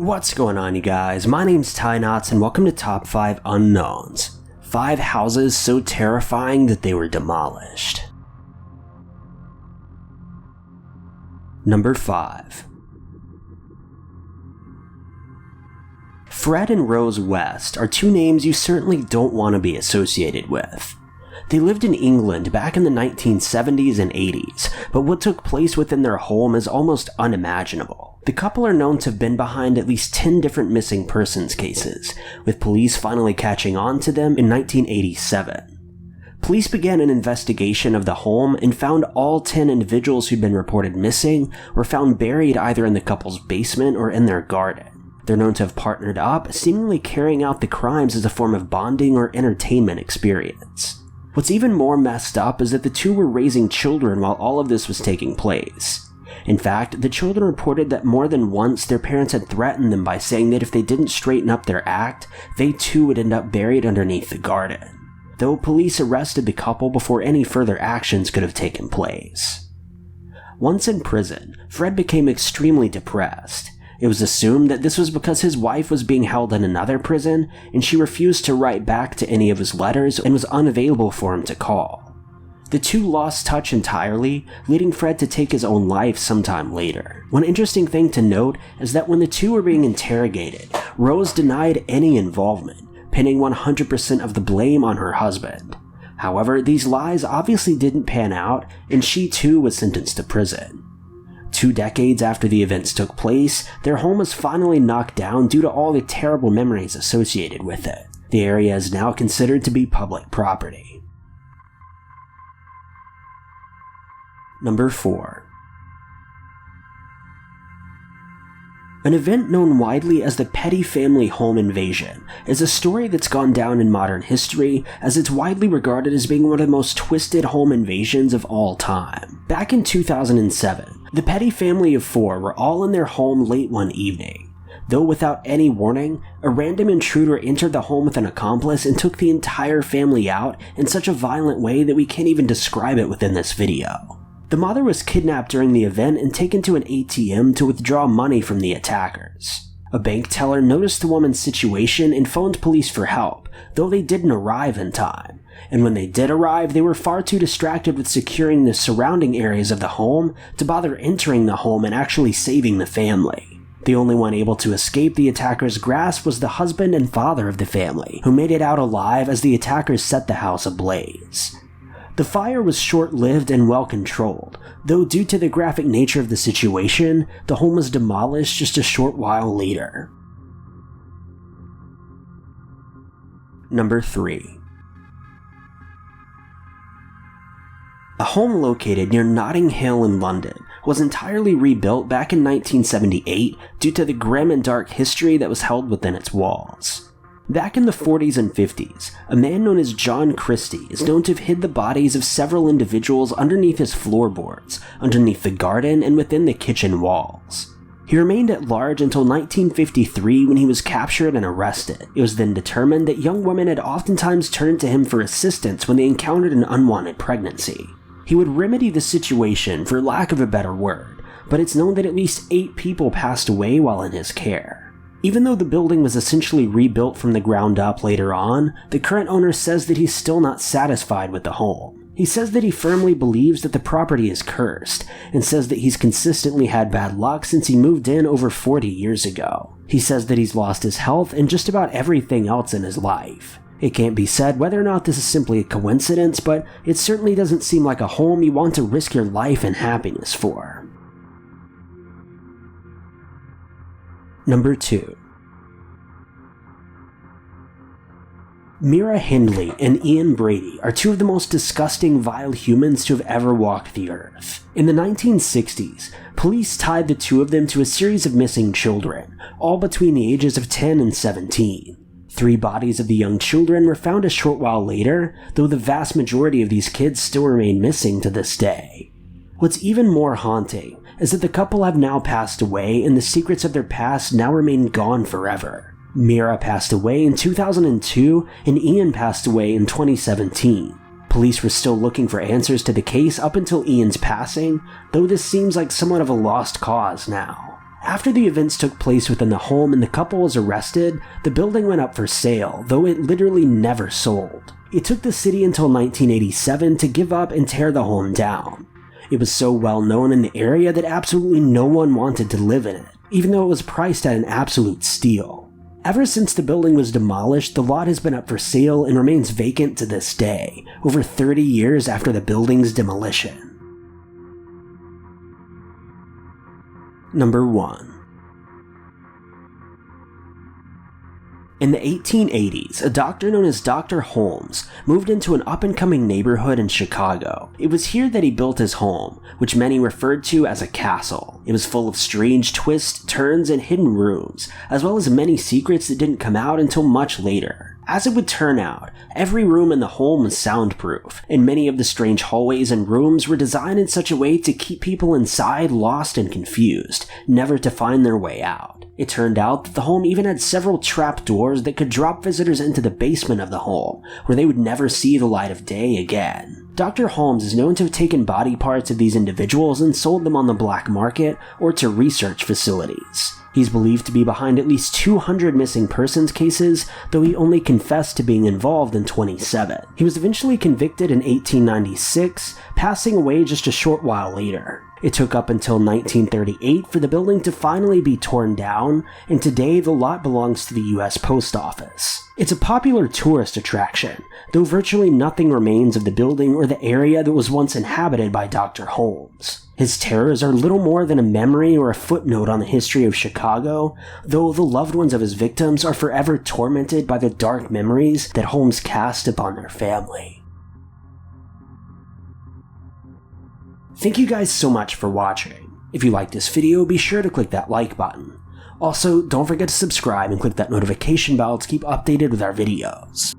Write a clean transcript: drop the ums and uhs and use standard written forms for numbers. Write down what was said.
What's going on, you guys? My name's Ty Knots and welcome to Top 5 Unknowns. 5 houses so terrifying that they were demolished. Number 5. Fred and Rose West are 2 names you certainly don't want to be associated with. They lived in England back in the 1970s and 80s, but what took place within their home is almost unimaginable. The couple are known to have been behind at least 10 different missing persons cases, with police finally catching on to them in 1987. Police began an investigation of the home and found all 10 individuals who'd been reported missing were found buried either in the couple's basement or in their garden. They're known to have partnered up, seemingly carrying out the crimes as a form of bonding or entertainment experience. What's even more messed up is that the 2 were raising children while all of this was taking place. In fact, the children reported that more than once their parents had threatened them by saying that if they didn't straighten up their act, they too would end up buried underneath the garden. Though police arrested the couple before any further actions could have taken place. Once in prison, Fred became extremely depressed. It was assumed that this was because his wife was being held in another prison and she refused to write back to any of his letters and was unavailable for him to call. The 2 lost touch entirely, leading Fred to take his own life sometime later. One interesting thing to note is that when the 2 were being interrogated, Rose denied any involvement, pinning 100% of the blame on her husband. However, these lies obviously didn't pan out, and she too was sentenced to prison. 2 decades after the events took place, their home was finally knocked down due to all the terrible memories associated with it. The area is now considered to be public property. Number 4. An event known widely as the Petty family home invasion is a story that's gone down in modern history as it's widely regarded as being one of the most twisted home invasions of all time. Back in 2007, the Petty family of 4 were all in their home late one evening. Though without any warning, a random intruder entered the home with an accomplice and took the entire family out in such a violent way that we can't even describe it within this video. The mother was kidnapped during the event and taken to an ATM to withdraw money from the attackers. A bank teller noticed the woman's situation and phoned police for help, though they didn't arrive in time. And when they did arrive, they were far too distracted with securing the surrounding areas of the home to bother entering the home and actually saving the family. The only one able to escape the attackers' grasp was the husband and father of the family, who made it out alive as the attackers set the house ablaze. The fire was short-lived and well-controlled, though due to the graphic nature of the situation, the home was demolished just a short while later. Number 3. A home located near Notting Hill in London was entirely rebuilt back in 1978 due to the grim and dark history that was held within its walls. Back in the 40s and 50s, a man known as John Christie is known to have hid the bodies of several individuals underneath his floorboards, underneath the garden, and within the kitchen walls. He remained at large until 1953 when he was captured and arrested. It was then determined that young women had oftentimes turned to him for assistance when they encountered an unwanted pregnancy. He would remedy the situation, for lack of a better word, but it's known that at least 8 people passed away while in his care. Even though the building was essentially rebuilt from the ground up later on, the current owner says that he's still not satisfied with the home. He says that he firmly believes that the property is cursed, and says that he's consistently had bad luck since he moved in over 40 years ago. He says that he's lost his health and just about everything else in his life. It can't be said whether or not this is simply a coincidence, but it certainly doesn't seem like a home you want to risk your life and happiness for. Number 2. Mira Hindley and Ian Brady are 2 of the most disgusting, vile humans to have ever walked the earth. In the 1960s, police tied the 2 of them to a series of missing children, all between the ages of 10 and 17. 3 bodies of the young children were found a short while later, though the vast majority of these kids still remain missing to this day. What's even more haunting is that the couple have now passed away and the secrets of their past now remain gone forever. Mira passed away in 2002 and Ian passed away in 2017. Police were still looking for answers to the case up until Ian's passing, though this seems like somewhat of a lost cause now. After the events took place within the home and the couple was arrested, the building went up for sale, though it literally never sold. It took the city until 1987 to give up and tear the home down. It was so well known in the area that absolutely no one wanted to live in it, even though it was priced at an absolute steal. Ever since the building was demolished, the lot has been up for sale and remains vacant to this day, over 30 years after the building's demolition. Number 1. In the 1880s, a doctor known as Dr. Holmes moved into an up-and-coming neighborhood in Chicago. It was here that he built his home, which many referred to as a castle. It was full of strange twists, turns, and hidden rooms, as well as many secrets that didn't come out until much later. As it would turn out, every room in the home was soundproof, and many of the strange hallways and rooms were designed in such a way to keep people inside lost and confused, never to find their way out. It turned out that the home even had several trap doors that could drop visitors into the basement of the home, where they would never see the light of day again. Dr. Holmes is known to have taken body parts of these individuals and sold them on the black market or to research facilities. He's believed to be behind at least 200 missing persons cases, though he only confessed to being involved in 27. He was eventually convicted in 1896, passing away just a short while later. It took up until 1938 for the building to finally be torn down, and today the lot belongs to the US Post Office. It's a popular tourist attraction, though virtually nothing remains of the building or the area that was once inhabited by Dr. Holmes. His terrors are little more than a memory or a footnote on the history of Chicago, though the loved ones of his victims are forever tormented by the dark memories that Holmes cast upon their family. Thank you guys so much for watching. If you liked this video, be sure to click that like button. Also, don't forget to subscribe and click that notification bell to keep updated with our videos.